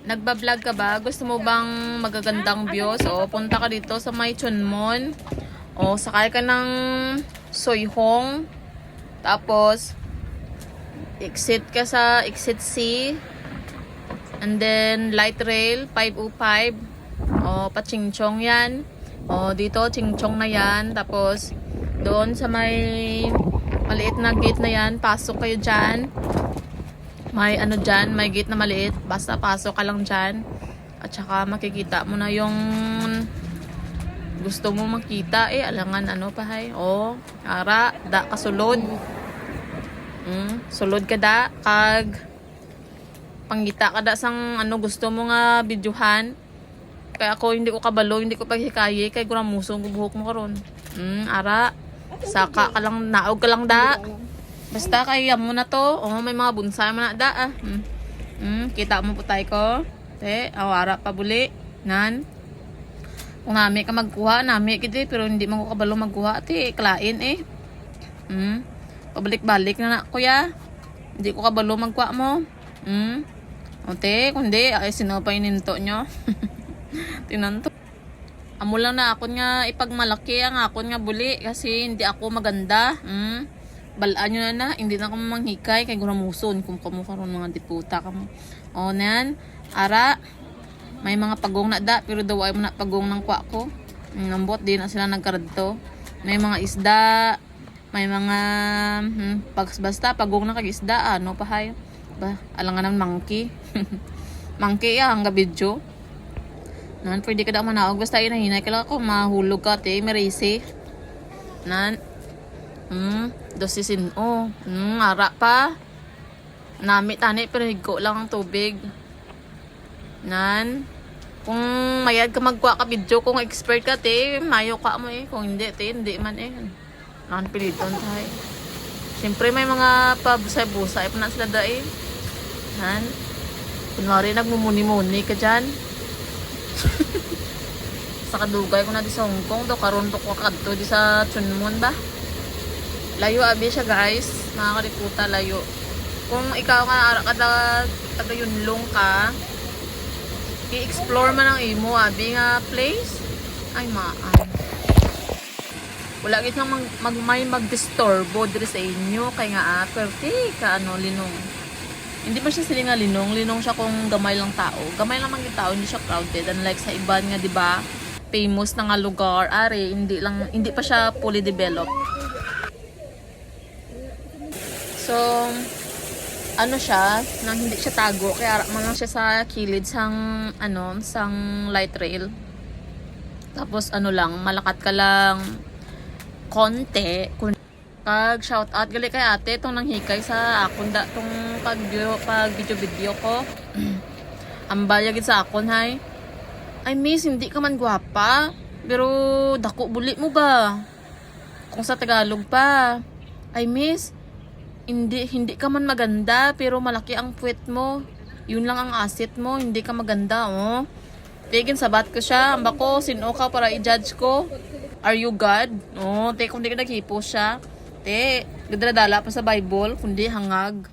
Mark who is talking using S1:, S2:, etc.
S1: Nagbablog ka ba? Gusto mo bang magagandang views? O, punta ka dito sa may Chunmon. O, sakay ka ng Soihong. Tapos, exit ka sa exit C. And then, light rail, 505. O, pa Chingchong yan. O, dito, Chingchong na yan. Tapos, doon sa may maliit na gate na yan, pasok kayo dyan. May ano dyan, may gate na maliit. Basta pasok ka lang dyan. At saka makikita mo na yung gusto mo makita. Alangan ano pa hay. Ara, da kasulod. Sulod ka da. Kag panggita ka da sang ano gusto mo nga videohan. Kaya ako hindi ko kabalo, hindi ko paghikaye. Kay guramusong buhok mo karon. Ara, saka ka lang, naog ka lang da. Basta kaya mo na to. May mga bonsai mo na da. Kita mo po tayo ko. Awara pa buli. Nan. Kung nami ka magkuha, nami kita pero hindi mo ko kabalo magkuha. Klain pabalik-balik na kuya. Hindi ko kabalo magkuha mo. Kundi, sino pa ininto nyo? Tinanto. Amo lang na ako nga ipagmalaki ang ako nga buli kasi hindi ako maganda. Balaan nyo na hindi na ako manghikay kay guramuson kung kamo karon mga diputa kamo. Nan, ara, may mga pagong na da pero daw ay mo na pagong ng kwa ko. Nambot di na sila nagkaradto. May mga isda, may mga basta pagong na kag isda ano pa hay. Alangan ng monkey. Monkey hangga video. Nan, pwede ka daw manaog basta inahinay ka lang ako mahulog ka merisi. Nan, dosisin ara pa. Nami tani pero higo lang ang tubig. Nan, kung mayad ka magkuha ka video, kung expert ka mayo ka mo kung hindi hindi man nan piliton tayo. Siyempre may mga pabusay-busay pa na sila da Nan, kunwari nagmumuni-muni ka dyan. Sa kadugay ko na di sa Hong Kong daw karon to ko kadto di sa Chunmon ba. Layo abi siya guys, mga kariputa layo. Kung ikaw nga taga Yunlong ka, i-explore man ang imo abi nga place. Ay maan. Wala gid nang mag-disturbo diri sa inyo kay nga pwerte ka linong. Hindi pa siya sila nga linong siya kung gamay lang tao. Gamay lang mga tao, hindi siya crowded. Unlike sa iban nga 'di ba, famous na nga lugar, hindi pa siya fully developed. So, ano siya, nang hindi siya tago, kaya man lang siya sa kilid sang light rail. Tapos lang, malakat ka lang konti. Kag shout out gali kay ate tong nanghikay sa akon da tong pag video ko. Ambaya gid sa akon hay. Ay miss, hindi ka man gwapa, pero dako buli mo ba? Kung sa Tagalog pa. Ay miss, hindi ka man maganda pero malaki ang puwet mo. Yun lang ang asset mo, hindi ka maganda Tigin sabat ko siya, amba ko sino ka para i-judge ko? Are you God? Kung di ka naghipo siya. Gadala pa sa Bible, kundi hangag.